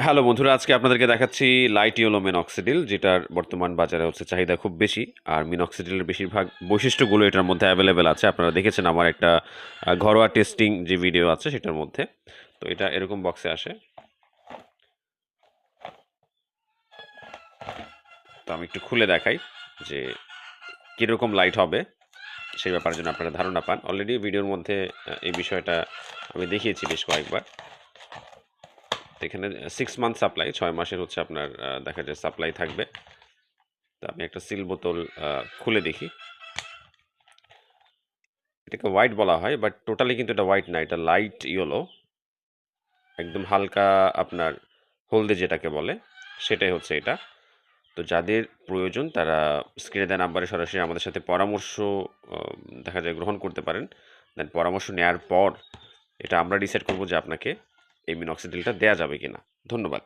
Hello বন্ধুরা, আজকে আপনাদেরকে দেখাচ্ছি লাইট ইয়েলো মিনক্সিডিল, যেটার বর্তমান বাজারে হচ্ছে চাহিদা খুব বেশি। আর মিনক্সিডিলের বেশিরভাগ বৈশিষ্ট্যগুলো এটার মধ্যে অ্যাভেলেবেল আছে। আপনারা দেখেছেন আমার একটা ঘরোয়া টেস্টিং যে ভিডিও আছে সেটার মধ্যে। তো এটা এরকম বক্সে আসে। তো আমি একটু খুলে দেখাই যে কীরকম লাইট হবে, সেই ব্যাপারে যেন আপনারা ধারণা পান। অলরেডি ভিডিওর মধ্যে এই বিষয়টা আমি দেখিয়েছি বেশ কয়েকবার। তো এখানে 6 মান্থ সাপ্লাই, 6 মাসের হচ্ছে আপনার দেখা যায় সাপ্লাই থাকবে। তো আমি একটা সিল বোতল খুলে দেখি। এটাকে হোয়াইট বলা হয়, বাট টোটালি কিন্তু এটা হোয়াইট না, এটা লাইট ইয়েলো, একদম হালকা আপনার হলদে যেটাকে বলে, সেটাই হচ্ছে এটা। তো যাদের প্রয়োজন তারা স্ক্রিনে দেওয়া নাম্বারে সরাসরি আমাদের সাথে পরামর্শ দেখা যায় গ্রহণ করতে পারেন। দেন পরামর্শ নেওয়ার পর এটা আমরা ডিসাইড করব যে আপনাকে এই মিনক্সিডিলটা দেয়া যাবে কিনা। ধন্যবাদ।